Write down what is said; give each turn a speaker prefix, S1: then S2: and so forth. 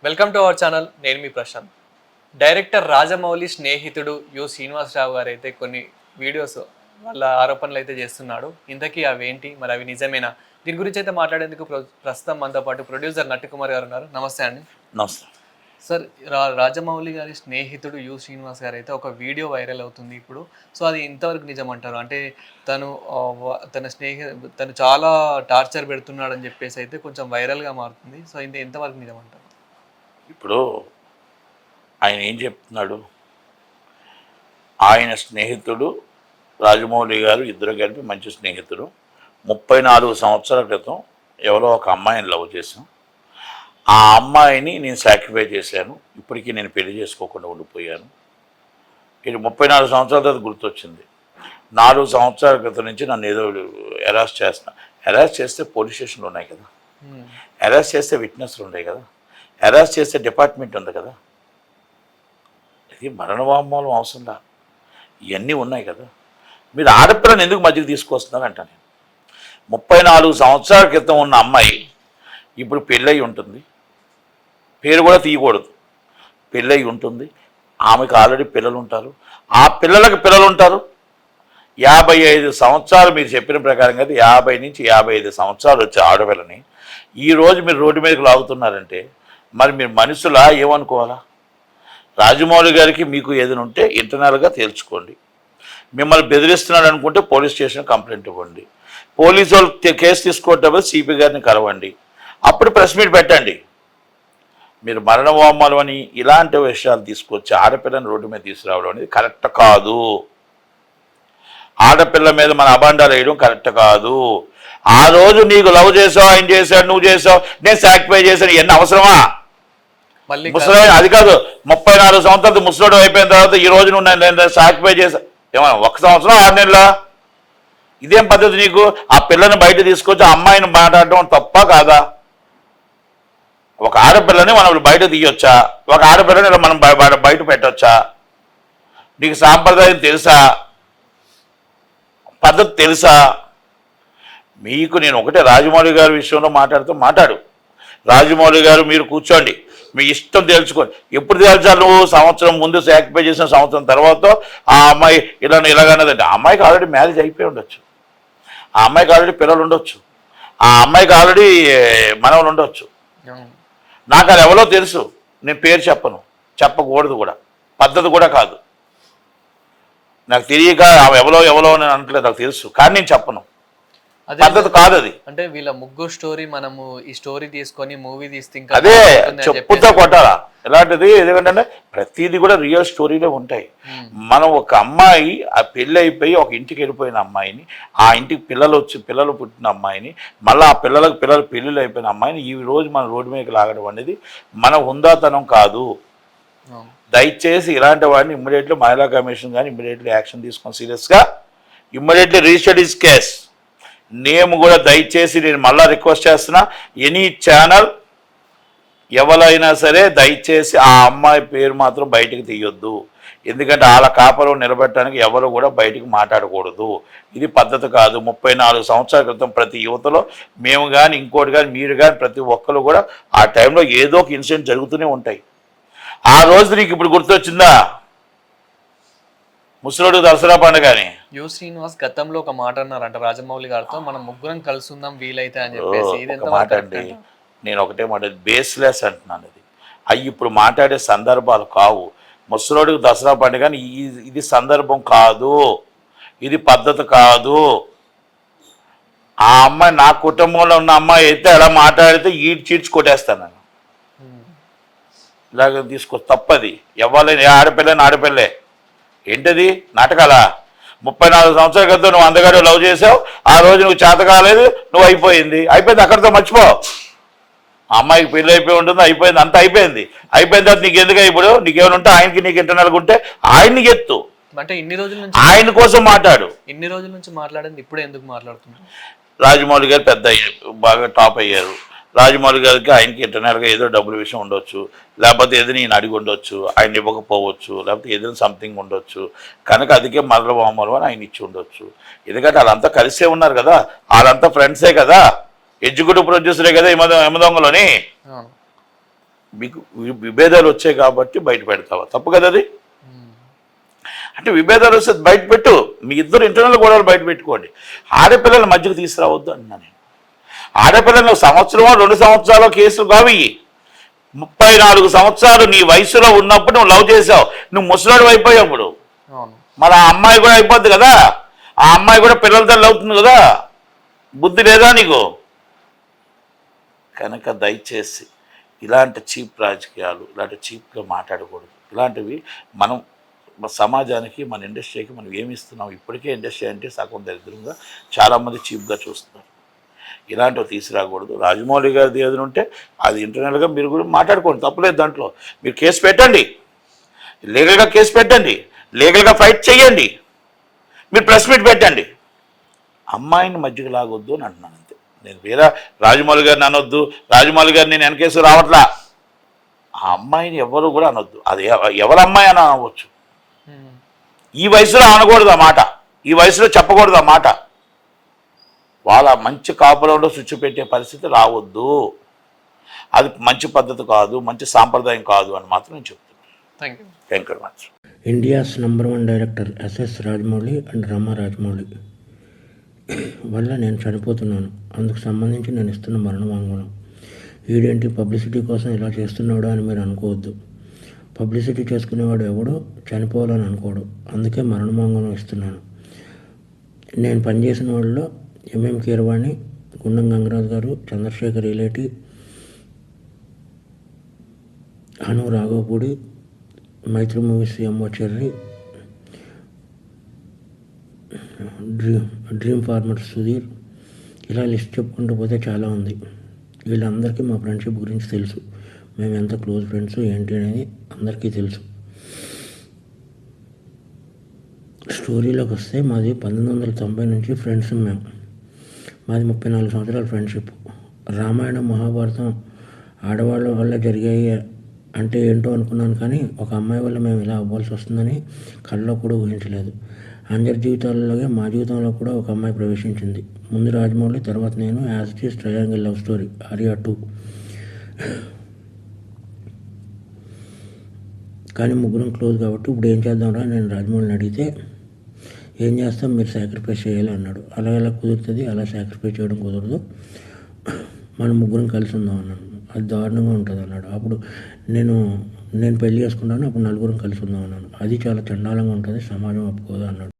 S1: Welcome to our channel. నేను మీ Prashanth. Director Rajamouli స్నేహితుడు శ్రీనివాసరావు గారు అయితే కొన్ని వీడియోస్ వాళ్ళ ఆరోపణలు అయితే చేస్తున్నాడు. ఇంతకీ అవేంటి, మరి అవి నిజమేనా? దీని గురించి అయితే మాట్లాడేందుకు ప్రస్తుతం మనతో పాటు ప్రొడ్యూసర్ నట్టుకుమార్ గారు ఉన్నారు. నమస్తే అండి.
S2: నమస్తే
S1: సార్, రాజమౌళి గారి స్నేహితుడు శ్రీనివాస్ గారు అయితే ఒక వీడియో వైరల్ అవుతుంది ఇప్పుడు. సో అది ఇంతవరకు నిజం అంటారు? అంటే తను చాలా టార్చర్ పెడుతున్నాడు అని చెప్పేసి అయితే కొంచెం వైరల్గా మారుతుంది. సో ఇది ఎంతవరకు నిజం అంటారు?
S2: ఇప్పుడు ఆయన ఏం చెప్తున్నాడు? ఆయన స్నేహితుడు రాజమౌళి గారు ఇద్దరు కలిపి మంచి స్నేహితుడు. 34 సంవత్సరాల క్రితం ఎవరో ఒక అమ్మాయిని లవ్ చేశాం. ఆ అమ్మాయిని నేను సాక్రిఫై చేశాను. ఇప్పటికీ నేను పెళ్లి చేసుకోకుండా ఉండిపోయాను. ఇది 34 సంవత్సరాల తర్వాత గుర్తొచ్చింది. 4 సంవత్సరాల క్రితం నుంచి నన్ను ఏదో అరెస్ట్ చేస్తున్నా. అరెస్ట్ చేస్తే పోలీస్ స్టేషన్లు ఉన్నాయి కదా, అరెస్ట్ చేస్తే విట్నెస్లు ఉన్నాయి కదా, అరెస్ట్ చేస్తే డిపార్ట్మెంట్ ఉంది కదా. ఇది మరణ వాంగ్మూలం అవసరంలా, ఇవన్నీ ఉన్నాయి కదా. మీరు ఆడపిల్లని ఎందుకు మధ్యకి తీసుకొస్తున్నారు అంట. నేను 34 సంవత్సరాల క్రితం ఉన్న అమ్మాయి ఇప్పుడు పెళ్ళయి ఉంటుంది. పేరు కూడా తీయకూడదు. పెళ్ళయి ఉంటుంది. ఆమెకు ఆల్రెడీ పిల్లలు ఉంటారు. ఆ పిల్లలకు పిల్లలు ఉంటారు. 55 సంవత్సరాలు మీరు చెప్పిన ప్రకారం కదా, 50 నుంచి 55 సంవత్సరాలు వచ్చే ఆడపిల్లని ఈరోజు మీరు రోడ్డు మీదకి లాగుతున్నారంటే మరి మీరు మనుషులా ఏమనుకోవాలా? రాజమౌళి గారికి మీకు ఏదైనా ఉంటే ఇంటర్నల్గా తేల్చుకోండి. మిమ్మల్ని బెదిరిస్తున్నాడు అనుకుంటే పోలీస్ స్టేషన్ కంప్లైంట్ ఇవ్వండి. పోలీసు వాళ్ళు కేసు తీసుకోవటం సిపి గారిని కలవండి. అప్పుడు ప్రెస్ మీట్ పెట్టండి. మీరు మరణ వాంగ్మూలం అని ఇలాంటి విషయాలు తీసుకొచ్చి ఆడపిల్లని రోడ్డు మీద తీసుకురావడం అనేది కరెక్ట్ కాదు. ఆడపిల్ల మీద మన అబాండాలు వేయడం కరెక్ట్ కాదు. ఆ రోజు నీకు లవ్ చేసావు, ఆయన చేశాడు, నువ్వు చేసావు, నేను సాక్రిఫై చేశాను, ఇవన్నీ అవసరమా? ముసలి అది కాదు, 34 సంవత్సరాలు ముసలోడు అయిపోయిన తర్వాత ఈ రోజు నువ్వు నేను సాక్రిఫై చేశా ఏమన్నా 1 సంవత్సరం 6 నెలల? ఇదేం పద్ధతి నీకు? ఆ పిల్లని బయట తీసుకొచ్చి ఆ అమ్మాయిని మాట్లాడటం తప్ప కాదా? ఒక ఆడపిల్లని మనం బయట తీయొచ్చా? ఒక ఆడపిల్లని మనం బయట పెట్టొచ్చా? నీకు సాంప్రదాయం తెలుసా? పద్ధతి తెలుసా? మీకు నేను ఒకటే రాజమౌళి గారి విషయంలో మాట్లాడు. రాజమౌళి గారు మీరు కూర్చోండి, మీ ఇష్టం తెలుసుకోండి. ఎప్పుడు తేల్చాలి? నువ్వు సంవత్సరం ముందు సాక్రిఫై చేసిన సంవత్సరం తర్వాత ఆ అమ్మాయి ఇలాగన్నదంటే ఆ అమ్మాయికి ఆల్రెడీ మ్యారేజ్ అయిపోయి ఉండొచ్చు, ఆ అమ్మాయికి ఆల్రెడీ పిల్లలు ఉండొచ్చు, ఆ అమ్మాయికి ఆల్రెడీ మనవలు ఉండొచ్చు. నాకు అది ఎవరో తెలుసు. నేను పేరు చెప్పను, చెప్పకూడదు కూడా, పద్ధతి కూడా కాదు. నాకు తెలియక ఎవరో నేను అనట్లేదు, నాకు తెలుసు, కానీ నేను చెప్పను. పద్ధతి కాదు అది.
S1: అంటే వీళ్ళ ముగ్గురు స్టోరీ మనము ఈ స్టోరీ తీసుకొని మూవీ తీస్తే
S2: అదే చెప్పుతో కొట్టాలా ఎలాంటిది? ఎందుకంటే ప్రతిదీ కూడా రియల్ స్టోరీలో ఉంటాయి. మనం ఒక అమ్మాయి ఆ పెళ్ళి అయిపోయి ఒక ఇంటికి వెళ్ళిపోయిన అమ్మాయిని, ఆ ఇంటికి పిల్లలు పుట్టిన అమ్మాయిని, మళ్ళీ ఆ పిల్లలకు పెళ్ళిళ్ళు అయిపోయిన అమ్మాయిని ఈ రోజు మన రోడ్డు మీదకి లాగడం అనేది మన హుందాతనం కాదు. దయచేసి ఇలాంటి వాడిని ఇమ్మీడియట్లీ మహిళా కమిషన్ కానీ ఇమ్మీడియట్లీ యాక్షన్ తీసుకొని సీరియస్గా immediately register this case. Name కూడా దయచేసి నేను మళ్ళీ రిక్వెస్ట్ చేస్తున్నా, ఎనీ ఛానల్ ఎవరైనా సరే దయచేసి ఆ అమ్మాయి పేరు మాత్రం బయటికి తీయొద్దు. ఎందుకంటే వాళ్ళ కాపలో నిలబెట్టడానికి ఎవరు కూడా బయటికి మాట్లాడకూడదు. ఇది పద్ధతి కాదు. 34 సంవత్సరాల క్రితం ప్రతి యువతలో మేము కానీ ఇంకోటి కానీ మీరు కానీ ప్రతి ఒక్కరు కూడా ఆ టైంలో ఏదో ఒక ఇన్సిడెంట్ జరుగుతూనే ఉంటాయి. ఆ రోజు నీకు ఇప్పుడు గుర్తొచ్చిందా ముసలోడు దసరా పండుగని?
S1: శ్రీనివాస్ గతంలో ఒక మాట అన్నారంట రాజమౌళి గారితో, మనం ముగ్గురం కలిసి ఉందాం వీలైతే అని చెప్పేసి.
S2: మాట అండి, నేను ఒకటే మాట, బేస్లెస్ అంటున్నాను. అది అవి ఇప్పుడు మాట్లాడే సందర్భాలు కావు. ముసలోడికి దసరా పండుగ ఇది సందర్భం కాదు, ఇది పద్ధతి కాదు. ఆ అమ్మాయి నా కుటుంబంలో ఉన్న అమ్మాయి అయితే అలా మాట్లాడితే చీడ్చి కొట్టేస్తాను నేను. ఇలాగ తప్పది. ఎవరైనా ఆడపిల్లే ఏంటది నాటకాలా? 34 సంవత్సరాల క్రితం నువ్వు అందగాడు లవ్ చేసావు, ఆ రోజు నువ్వు చేత కాలేదు, నువ్వు అయిపోయింది అక్కడితో మర్చిపో. ఆ అమ్మాయికి పెళ్ళి అయిపోయి ఉంటుంది, అయిపోయింది, అంతా అయిపోయింది. అయిపోయిన తర్వాత నీకు ఎందుకు? ఇప్పుడు నీకేమైనా ఉంటే ఆయనకి నీకు ఇంటర్నల్గా ఉంటే ఆయన్ని ఎత్తు.
S1: అంటే ఇన్ని రోజుల నుంచి
S2: ఆయన కోసం మాట్లాడు.
S1: ఇన్ని రోజుల నుంచి మాట్లాడింది ఇప్పుడు ఎందుకు మాట్లాడుతున్నారు?
S2: రాజమౌళి గారు పెద్ద బాగా టాప్ అయ్యారు. రాజమౌళి గారికి ఆయనకి ఇంటర్నల్గా ఏదో డబ్బుల విషయం ఉండొచ్చు, లేకపోతే ఏదైనా నేను అడిగి ఉండొచ్చు, ఆయన ఇవ్వకపోవచ్చు, లేకపోతే ఏదైనా సంథింగ్ ఉండొచ్చు. కనుక అందుకే మరల వామలు అని ఆయన ఇచ్చి ఉండొచ్చు. ఎందుకంటే వాళ్ళంతా కలిసే ఉన్నారు కదా, వాళ్ళంతా ఫ్రెండ్సే కదా, ఎగ్జిక్యూటివ్ ప్రొడ్యూసరే కదా యమదొంగలోని. మీకు విభేదాలు వచ్చాయి కాబట్టి బయట పెడతావా? తప్పు కదా అది. అంటే విభేదాలు వస్తే బయట పెట్టు, మీ ఇద్దరు ఇంటర్నల్ గొడవలు బయట పెట్టుకోండి. ఆడపిల్లల మధ్యకు తీసుకురావద్దు అంటున్నా నేను. ఆడపిల్లలు సంవత్సరమో 2 సంవత్సరాలు కేసులు కావు. 34 సంవత్సరాలు నీ వయసులో ఉన్నప్పుడు నువ్వు లవ్ చేసావు, నువ్వు ముసలాడు అయిపోయాప్పుడు మరి ఆ అమ్మాయి కూడా అయిపోద్ది కదా, ఆ అమ్మాయి కూడా పిల్లల తల్లి అవుతుంది కదా. బుద్ధి లేదా నీకు? కనుక దయచేసి ఇలాంటి చీప్ రాజకీయాలు, ఇలాంటి చీప్గా మాట్లాడకూడదు. ఇలాంటివి మనం సమాజానికి, మన ఇండస్ట్రీకి మనం ఏమి ఇస్తున్నాం? ఇప్పటికే ఇండస్ట్రీ అంటే సగం దరిద్రంగా చాలామంది చీప్గా చూస్తున్నారు. ఇలాంటివి తీసుకురాకూడదు. రాజమౌళి గారిది ఏదైనా ఉంటే అది ఇంటర్నల్గా మీరు కూడా మాట్లాడుకోండి, తప్పలేదు దాంట్లో. మీరు కేసు పెట్టండి, లీగల్గా కేసు పెట్టండి, లీగల్గా ఫైట్ చేయండి, మీరు ప్రెస్ మీట్ పెట్టండి. అమ్మాయిని మధ్యకి లాగొద్దు అని అంటున్నాను అంతే. నేను వేరే రాజమౌళి గారిని అనొద్దు, రాజమౌళి గారిని నేను వెనకేసి రావట్లా. ఆ అమ్మాయిని ఎవరు కూడా అనొద్దు. అది ఎవరి అమ్మాయి అని అనవచ్చు. ఈ వయసులో అనకూడదు ఆ మాట, ఈ వయసులో చెప్పకూడదు ఆ మాట. వాళ్ళ మంచి కాపురంలో స్విచ్ పెట్టే పరిస్థితి రావద్దు. అది మంచి పద్ధతి కాదు, మంచి సాంప్రదాయం కాదు అని మాత్రం నేను చెప్తున్నాను.
S1: Thank you.
S2: Thank you very much.
S3: India's #1 director SS Rajamouli and Rama Rajamouli వల్ల నేను చనిపోతున్నాను. అందుకు సంబంధించి నేను ఇస్తున్న మరణ వాంగ్మూలం. వీడేంటి పబ్లిసిటీ కోసం ఇలా చేస్తున్నాడు అని మీరు అనుకోవద్దు. పబ్లిసిటీ చేసుకునేవాడు ఎవడో చనిపోవాలని అనుకోడు. అందుకే మరణ వాంగ్మూలం ఇస్తున్నాను. నేను పనిచేసిన వాళ్ళలో ఎంఎం కీరవాణి, గుండం గంగరాజు గారు, చంద్రశేఖర్ ఇలేటి, అను రాఘవపూడి, మైత్రి మూవీస్ ఎంఓ చెర్రి, డ్రీమ్ ఫార్మర్ సుధీర్, ఇలా లిస్ట్ చెప్పుకుంటూ పోతే చాలా ఉంది. వీళ్ళందరికీ మా ఫ్రెండ్షిప్ గురించి తెలుసు. మేము ఎంత క్లోజ్ ఫ్రెండ్స్ ఏంటి అనేది అందరికీ తెలుసు. స్టోరీలోకి వస్తే మాది 1990 నుంచి ఫ్రెండ్స్. మాది 34 సంవత్సరాల ఫ్రెండ్షిప్. రామాయణం, మహాభారతం ఆడవాళ్ళ వల్ల జరిగాయి అంటే ఏంటో అనుకున్నాను, కానీ ఒక అమ్మాయి వల్ల మేము ఇలా అవ్వాల్సి వస్తుందని కళ్ళలో కూడా ఊహించలేదు. అందరి జీవితాలలోనే మా జీవితంలో కూడా ఒక అమ్మాయి ప్రవేశించింది. ముందు రాజమౌళి, తర్వాత నేను. As it is triangle love story, Arya 2. కానీ ముగ్గురం క్లోజ్ కాబట్టి ఇప్పుడు ఏం చేద్దాంరా నేను రాజమౌళిని అడిగితే, ఏం చేస్తాం, మీరు సాక్రిఫైస్ చేయాలి అన్నాడు. అలా ఎలా కుదురుతుంది? అలా సాక్రిఫైస్ చేయడం కుదరదు, మనం ముగ్గురం కలిసి ఉందాం అన్నాను. అది దారుణంగా ఉంటుంది అన్నాడు. అప్పుడు నేను పెళ్లి చేసుకున్నాను, అప్పుడు 4 కలిసి ఉందాం అన్నాను. అది చాలా చండాలంగా ఉంటుంది, సమాజం ఒప్పుకోదు అన్నాడు.